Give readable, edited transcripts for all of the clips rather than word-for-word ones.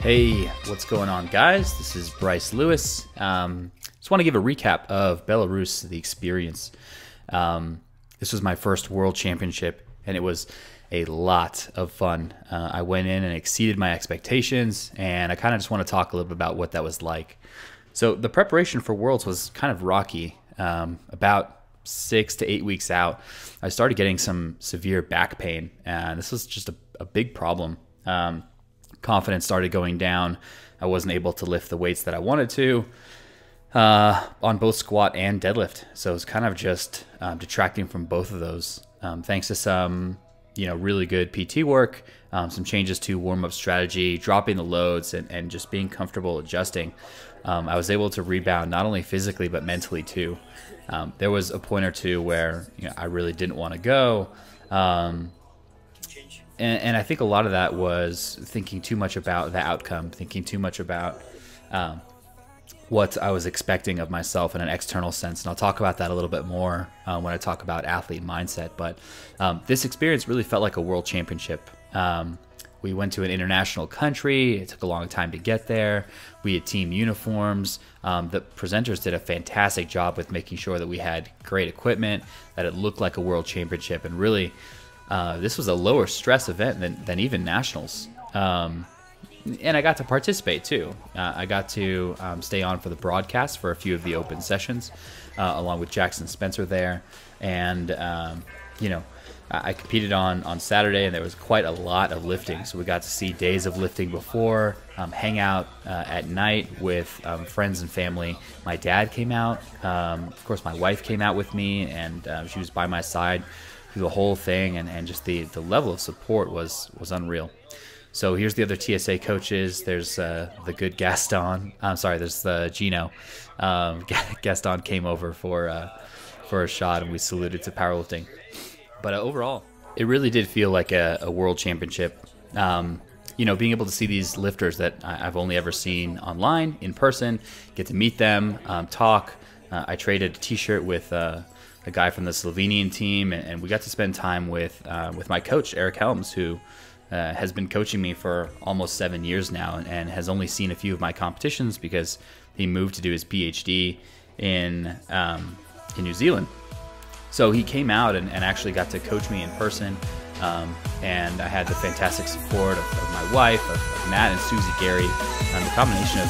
Hey, what's going on, guys? This is Bryce Lewis. Just want to give a recap of Belarus, the experience. This was my first World Championship, and it was a lot of fun. I went in and exceeded my expectations, and I kind of just want to talk a little bit about what that was like. So the preparation for Worlds was kind of rocky. About 6 to 8 weeks out, I started getting some severe back pain, and this was just a big problem. Confidence started going down. I wasn't able to lift the weights that I wanted to on both squat and deadlift. So it was kind of just detracting from both of those. Thanks to some, really good PT work, some changes to warm-up strategy, dropping the loads, and just being comfortable adjusting, I was able to rebound not only physically but mentally too. There was a point or two where I really didn't want to go. And I think a lot of that was thinking too much about the outcome, thinking too much about what I was expecting of myself in an external sense. And I'll talk about that a little bit more when I talk about athlete mindset. But this experience really felt like a world championship. We went to an international country. It took a long time to get there. We had team uniforms. The presenters did a fantastic job with making sure that we had great equipment, that it looked like a world championship. And really, this was a lower stress event than even nationals. And I got to participate too. I got to stay on for the broadcast for a few of the open sessions, along with Jackson Spencer there. And, I competed on Saturday, and there was quite a lot of lifting. So we got to see days of lifting before, hang out at night with friends and family. My dad came out. Of course, my wife came out with me, and she was by my side through the whole thing, and just the level of support was unreal. So here's the other TSA coaches. There's the good Gaston. I'm sorry, there's the Gino. Gaston came over for a shot, and we saluted to powerlifting. But overall, it really did feel like a world championship. Being able to see these lifters that I've only ever seen online, in person, get to meet them, talk. I traded a T-shirt with a guy from the Slovenian team, and we got to spend time with my coach, Eric Helms, who has been coaching me for almost 7 years now, and has only seen a few of my competitions because he moved to do his PhD in New Zealand. So he came out and actually got to coach me in person, and I had the fantastic support of my wife, of Matt and Susie Gary. The combination of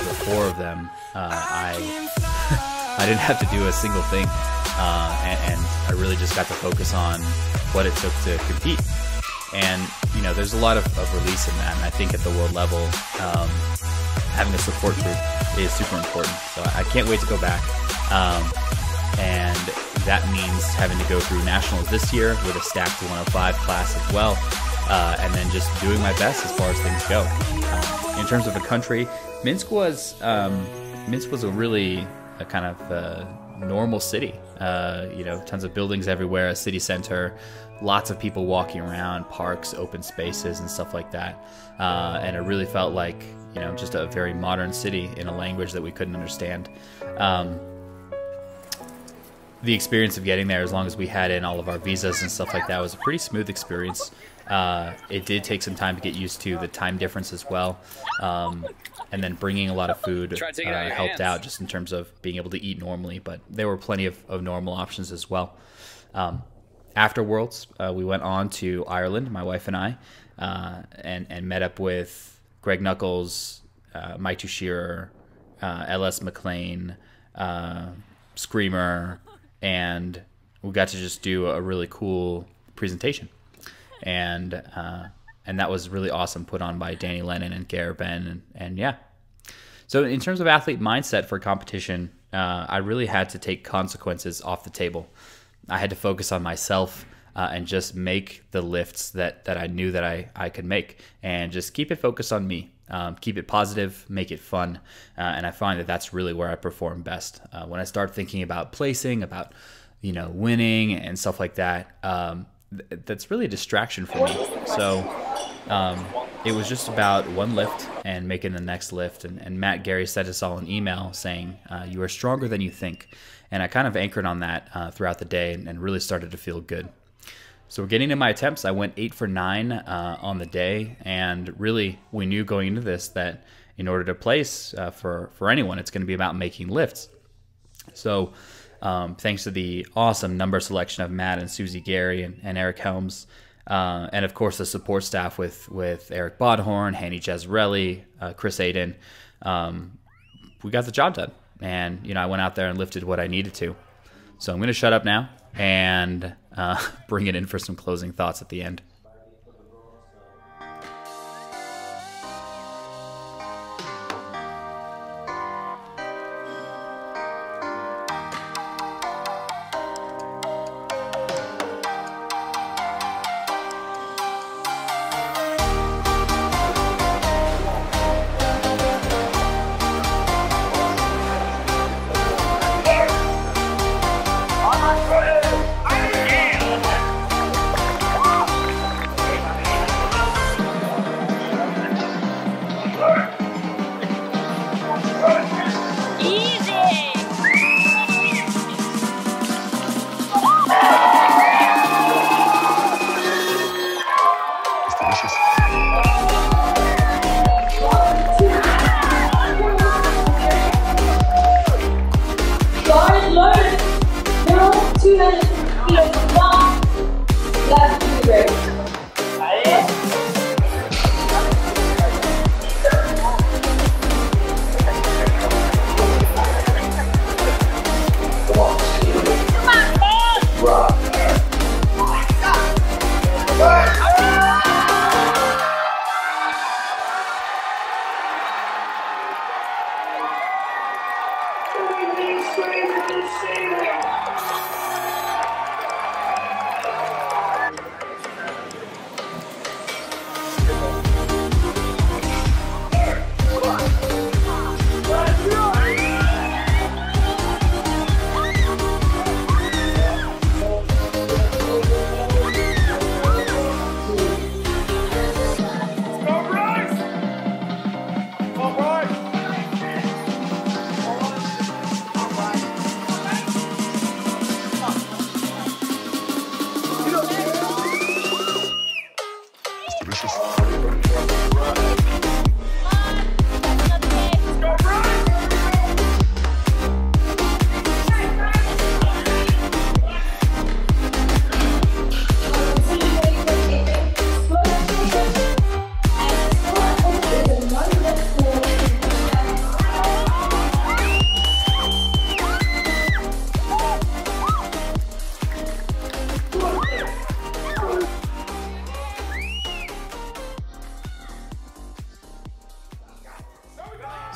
the four of them, I didn't have to do a single thing, and I really just got to focus on what it took to compete. And there's a lot of release in that, and I think at the world level, having a support group is super important. So I can't wait to go back, and that means having to go through nationals this year with a stacked 105 class as well, and then just doing my best as far as things go. In terms of a country, Minsk was a really a kind of normal city. Tons of buildings everywhere, a city center, lots of people walking around, parks, open spaces, and stuff like that. And it really felt like, just a very modern city in a language that we couldn't understand. The experience of getting there, as long as we had in all of our visas and stuff like that, was a pretty smooth experience. It did take some time to get used to the time difference as well. And then bringing a lot of food helped out just in terms of being able to eat normally, but there were plenty of normal options as well. After Worlds, we went on to Ireland, my wife and I, and met up with Greg Knuckles, Mike Tushear, LS McLean, Screamer, and we got to just do a really cool presentation. And that was really awesome, put on by Danny Lennon and Gare Ben, and yeah. So in terms of athlete mindset for competition, I really had to take consequences off the table. I had to focus on myself and just make the lifts that I knew that I could make, and just keep it focused on me. Keep it positive, make it fun, and I find that that's really where I perform best. When I start thinking about placing, about winning and stuff like that, that's really a distraction for me. So it was just about one lift and making the next lift. And Matt Gary sent us all an email saying, you are stronger than you think. And I kind of anchored on that throughout the day and really started to feel good. So we're getting to my attempts. I went 8 for 9 on the day, and really we knew going into this that in order to place for anyone, it's going to be about making lifts. So thanks to the awesome number selection of Matt and Susie Gary and Eric Helms, and of course the support staff with Eric Bodhorn, Hanny Jezreli, Chris Aiden, we got the job done. And I went out there and lifted what I needed to. So I'm going to shut up now and bring it in for some closing thoughts at the end.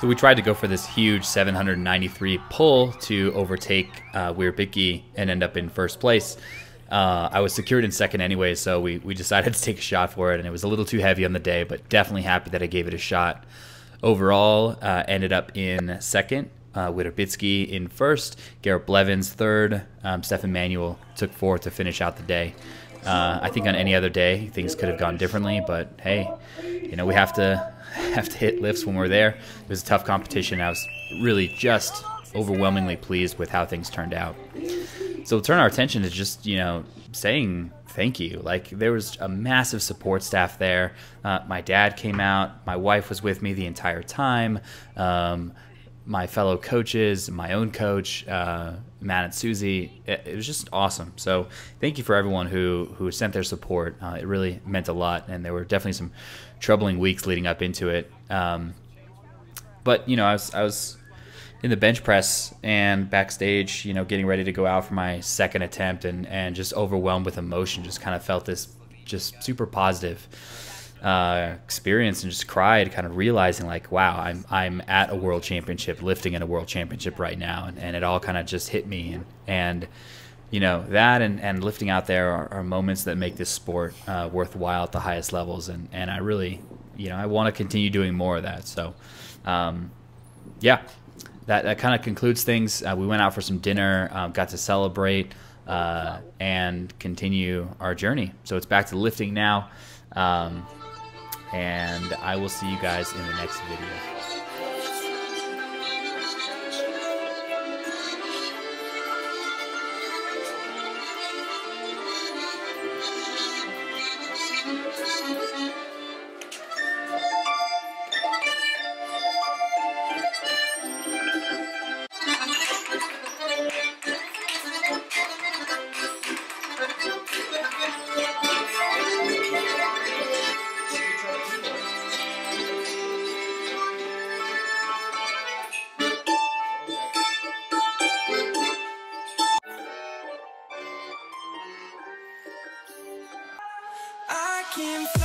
So we tried to go for this huge 793 pull to overtake Wierbicki and end up in first place. I was secured in second anyway, so we decided to take a shot for it, and it was a little too heavy on the day, but definitely happy that I gave it a shot. Overall, ended up in second, Wierbicki in first, Garrett Blevins third, Stefan Manuel took fourth to finish out the day. I think on any other day things could have gone differently, but hey, we have to hit lifts when we're there. It was a tough competition. I was really just overwhelmingly pleased with how things turned out. So we'll turn our attention to just saying thank you. Like, there was a massive support staff there. My dad came out. My wife was with me the entire time. My fellow coaches, my own coach, Matt and Susie. It was just awesome. So thank you for everyone who sent their support. It really meant a lot, and there were definitely some troubling weeks leading up into it. But I was in the bench press and backstage, getting ready to go out for my second attempt, and just overwhelmed with emotion. Just kind of felt this just super positive experience, and just cried, kind of realizing like, wow, I'm at a world championship, lifting at a world championship right now, and it all kind of just hit me, and that and lifting out there are moments that make this sport worthwhile at the highest levels, and I really I want to continue doing more of that. So yeah, that kind of concludes things. We went out for some dinner, got to celebrate and continue our journey. So it's back to lifting now. And I will see you guys in the next video. looking for